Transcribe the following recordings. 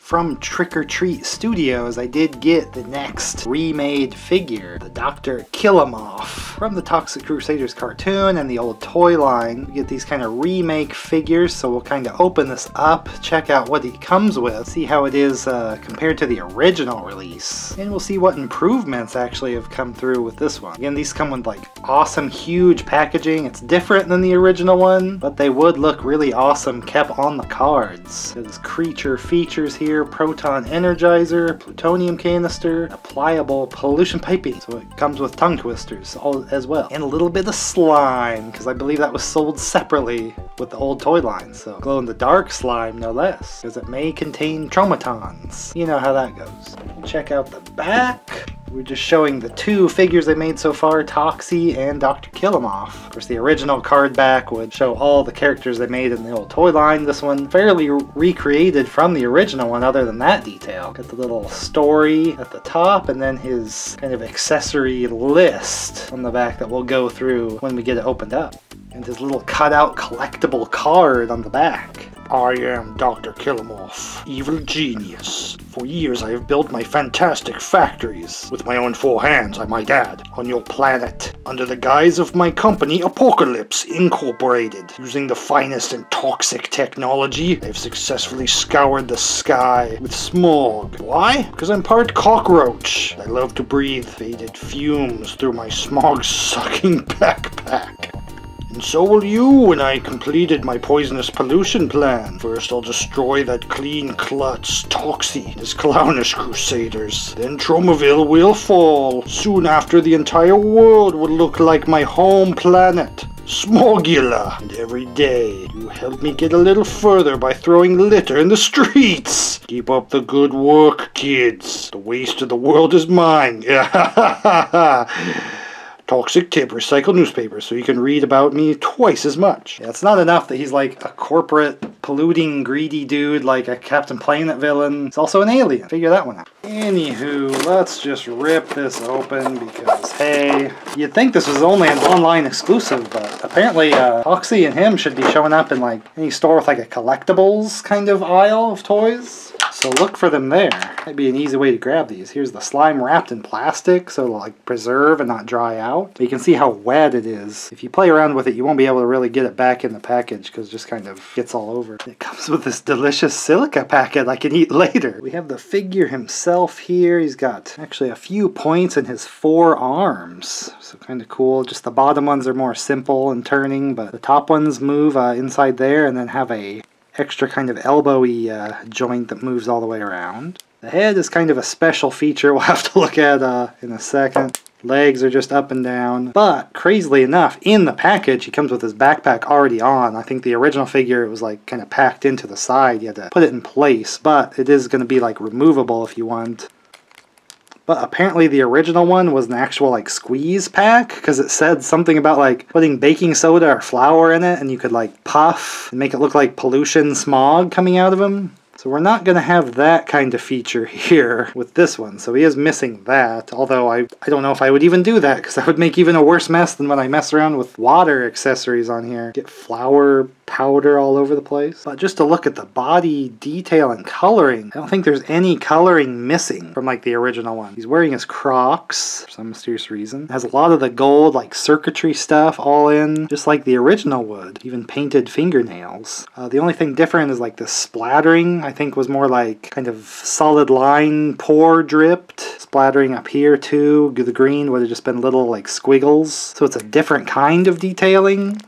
From Trick or Treat Studios, I did get the next remade figure, the Dr. KILLEMOFF. From the Toxic Crusaders cartoon and the old toy line, we get these kind of remake figures, so we'll kind of open this up, check out what he comes with, see how it is compared to the original release, and we'll see what improvements actually have come through with this one. Again, these come with like awesome huge packaging. It's different than the original one, but they would look really awesome kept on the cards. There's creature features here. Proton energizer, plutonium canister, a pliable pollution piping, so it comes with tongue twisters as well, and a little bit of slime, because I believe that was sold separately with the old toy line, so glow-in-the-dark slime no less, because it may contain traumatons. You know how that goes. Check out the back. We're just showing the two figures they made so far, Toxie and Dr. KILLEMOFF. Of course, the original card back would show all the characters they made in the old toy line. This one fairly recreated from the original one other than that detail. Got the little story at the top and then his kind of accessory list on the back that we'll go through when we get it opened up. And his little cutout collectible card on the back. I am Dr. KILLEMOFF, evil genius. For years I have built my fantastic factories, with my own 4 hands I might add, on your planet, under the guise of my company Apocalypse Incorporated. Using the finest and toxic technology, I've successfully scoured the sky with smog. Why? Because I'm part cockroach. I love to breathe faded fumes through my smog-sucking backpack. And so will you when I completed my poisonous pollution plan. First I'll destroy that clean klutz, Toxie, and his clownish crusaders. Then Tromaville will fall. Soon after, the entire world will look like my home planet, Smogula. And every day, you help me get a little further by throwing litter in the streets. Keep up the good work, kids. The waste of the world is mine. Toxic tip, recycle newspapers so you can read about me twice as much. Yeah, it's not enough that he's like a corporate, polluting, greedy dude like a Captain Planet villain. He's also an alien. Figure that one out. Anywho, let's just rip this open because, hey, you'd think this was only an online exclusive, but apparently Toxie and him should be showing up in like any store with like a collectibles kind of aisle of toys. So look for them there. Might be an easy way to grab these. Here's the slime wrapped in plastic so it'll like preserve and not dry out. But you can see how wet it is. If you play around with it, you won't be able to really get it back in the package because it just kind of gets all over. It comes with this delicious silica packet I can eat later. We have the figure himself here. He's got actually a few points in his 4 arms. So kind of cool. Just the bottom ones are more simple and turning, but the top ones move inside there and then have a extra kind of elbowy joint that moves all the way around. The head is kind of a special feature we'll have to look at in a second. Legs are just up and down. But, crazily enough, in the package, he comes with his backpack already on. I think the original figure, it was like kind of packed into the side. You had to put it in place, but it is going to be like removable if you want. But apparently the original one was an actual like squeeze pack, because it said something about like putting baking soda or flour in it and you could like puff and make it look like pollution smog coming out of him. So we're not going to have that kind of feature here with this one, so he is missing that, although I don't know if I would even do that, because that would make even a worse mess than when I mess around with water accessories on here. Get flour powder all over the place. But just to look at the body detail and coloring, I don't think there's any coloring missing from like the original one. He's wearing his Crocs for some mysterious reason. Has a lot of the gold like circuitry stuff all in, just like the original would. Even painted fingernails. The only thing different is like the splattering. I think was more like kind of solid line pour dripped. Splattering up here too. The green would have just been little like squiggles. So it's a different kind of detailing.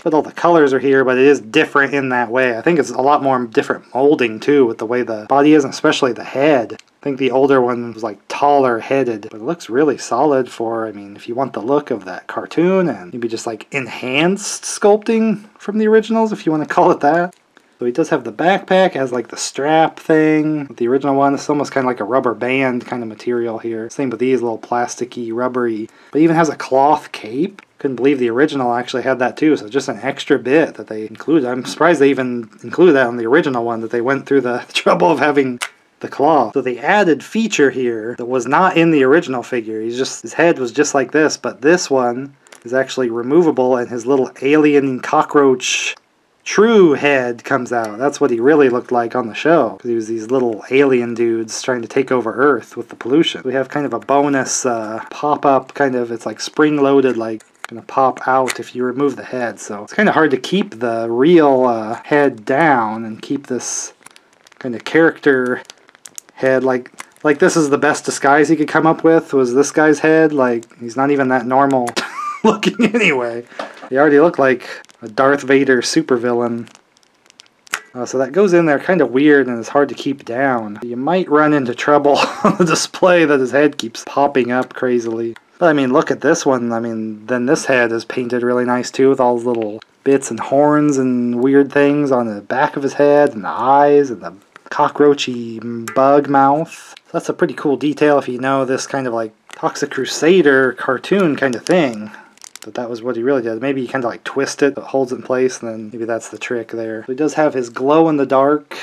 But all the colors are here, but it is different in that way. I think it's a lot more different molding too with the way the body is, and especially the head. I think the older one was like taller headed, but it looks really solid for, I mean, if you want the look of that cartoon and maybe just like enhanced sculpting from the originals, if you want to call it that. So he does have the backpack, has like the strap thing. With the original one, it's almost kind of like a rubber band kind of material here. Same with these, little plasticky, rubbery. But he even has a cloth cape. Couldn't believe the original actually had that too, so just an extra bit that they included. I'm surprised they even included that on the original one, that they went through the trouble of having the cloth. So the added feature here that was not in the original figure, his head was just like this, but this one is actually removable, and his little alien cockroach true head comes out. That's what he really looked like on the show. Because he was these little alien dudes trying to take over Earth with the pollution. We have kind of a bonus pop-up, kind of, it's like spring-loaded, like gonna pop out if you remove the head. So it's kind of hard to keep the real head down and keep this kind of character head. Like this is the best disguise he could come up with, was this guy's head. Like, he's not even that normal looking anyway. He already looked like a Darth Vader supervillain. So that goes in there kind of weird and it's hard to keep down. You might run into trouble on the display that his head keeps popping up crazily. But I mean, look at this one. I mean, then this head is painted really nice too, with all those little bits and horns and weird things on the back of his head, and the eyes, and the cockroachy bug mouth. So that's a pretty cool detail if you know this kind of like Toxic Crusader cartoon kind of thing. But that was what he really did. Maybe he kind of like twist it, but holds it in place, and then maybe that's the trick there. So he does have his glow-in-the-dark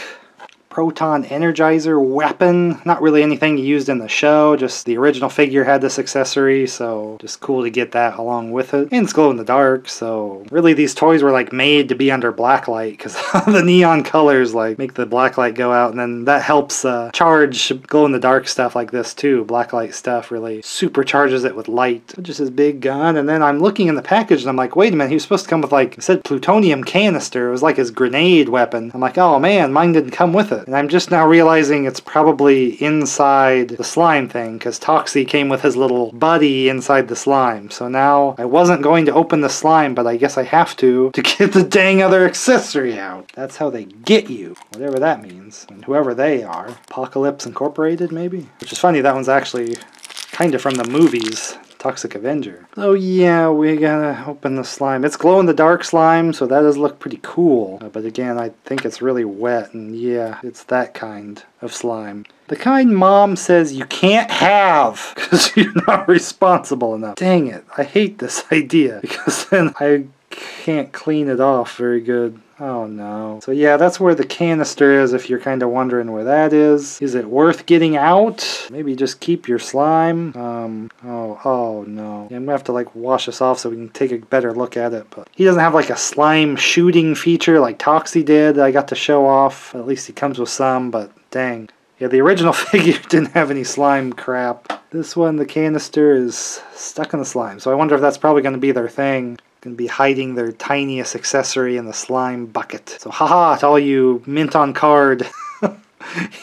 proton energizer weapon. Not really anything used in the show, just the original figure had this accessory, so just cool to get that along with it. And it's glow in the dark, so really these toys were like made to be under blacklight, because the neon colors like make the blacklight go out, and then that helps charge glow in the dark stuff like this too. Blacklight stuff really supercharges it with light. So just his big gun, and then I'm looking in the package and I'm like, wait a minute, he was supposed to come with, like, it said plutonium canister. It was like his grenade weapon. I'm like, oh man, mine didn't come with it. And I'm just now realizing it's probably inside the slime thing, because Toxie came with his little buddy inside the slime. So now I wasn't going to open the slime, but I guess I have to get the dang other accessory out. That's how they get you, whatever that means. And whoever they are. Apocalypse Incorporated, maybe? Which is funny, that one's actually kind of from the movies. Toxic Avenger. Oh yeah, we gotta open the slime. It's glow-in-the-dark slime, so that does look pretty cool. But again, I think it's really wet, and yeah, it's that kind of slime. The kind Mom says you can't have, because you're not responsible enough. Dang it, I hate this idea, because then I can't clean it off very good. Oh no. So yeah, that's where the canister is, if you're kind of wondering where that is. Is it worth getting out? Maybe just keep your slime. Oh no. Yeah, I'm gonna have to like wash this off so we can take a better look at it. But he doesn't have like a slime shooting feature like Toxie did that I got to show off. At least he comes with some, but dang. Yeah, the original figure didn't have any slime crap. This one, the canister, is stuck in the slime. So I wonder if that's probably going to be their thing. Going to be hiding their tiniest accessory in the slime bucket. So haha, to all you mint on card,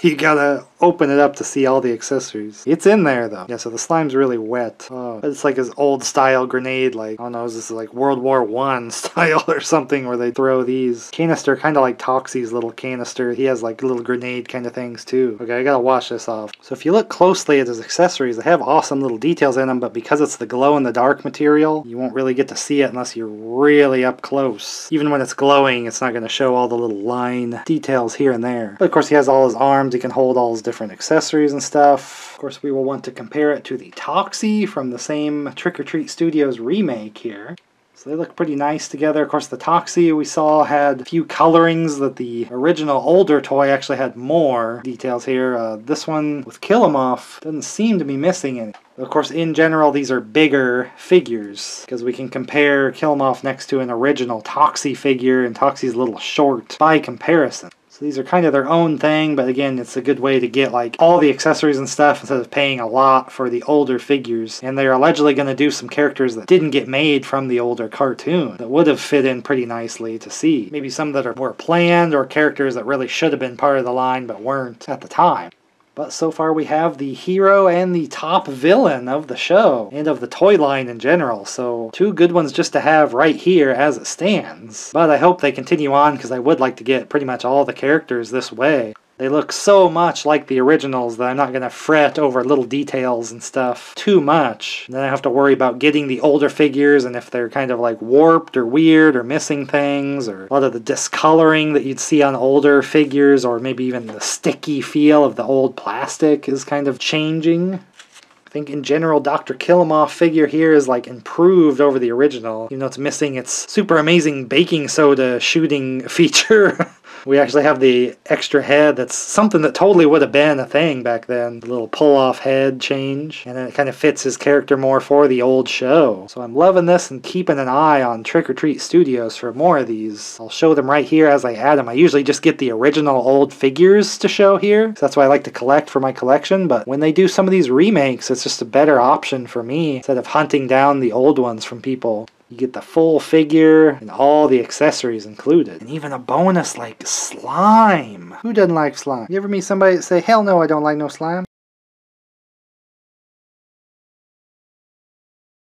you gotta open it up to see all the accessories. It's in there though. Yeah, so the slime's really wet. Oh, it's like his old style grenade, like, I don't know, is this like World War I style or something where they throw these? Canister, kind of like Toxie's little canister. He has like little grenade kind of things too. Okay, I gotta wash this off. So if you look closely at his accessories, they have awesome little details in them, but because it's the glow-in-the-dark material, you won't really get to see it unless you're really up close. Even when it's glowing, it's not gonna show all the little line details here and there. But of course he has all his arms, he can hold all his different accessories and stuff. Of course we will want to compare it to the Toxie from the same Trick or Treat Studios remake here. So they look pretty nice together. Of course the Toxie we saw had a few colorings that the original older toy actually had more details here. This one with KILLEMOFF doesn't seem to be missing any. Of course, in general, these are bigger figures, because we can compare KILLEMOFF next to an original Toxie figure, and Toxie's a little short by comparison. So these are kind of their own thing, but again, it's a good way to get like all the accessories and stuff instead of paying a lot for the older figures. And they're allegedly going to do some characters that didn't get made from the older cartoon that would have fit in pretty nicely to see. Maybe some that were planned, or characters that really should have been part of the line but weren't at the time. But so far we have the hero and the top villain of the show, and of the toy line in general, so two good ones just to have right here as it stands. But I hope they continue on, because I would like to get pretty much all the characters this way. They look so much like the originals that I'm not going to fret over little details and stuff too much. And then I have to worry about getting the older figures, and if they're kind of like warped or weird or missing things, or a lot of the discoloring that you'd see on older figures, or maybe even the sticky feel of the old plastic is kind of changing. I think in general Dr. KILLEMOFF figure here is like improved over the original, even though it's missing its super amazing baking soda shooting feature. We actually have the extra head that's something that totally would have been a thing back then. The little pull-off head change. And then it kind of fits his character more for the old show. So I'm loving this and keeping an eye on Trick or Treat Studios for more of these. I'll show them right here as I add them. I usually just get the original old figures to show here. So that's why I like to collect for my collection. But when they do some of these remakes, it's just a better option for me instead of hunting down the old ones from people. You get the full figure and all the accessories included. And even a bonus like slime. Who doesn't like slime? You ever meet somebody that say, hell no, I don't like no slime?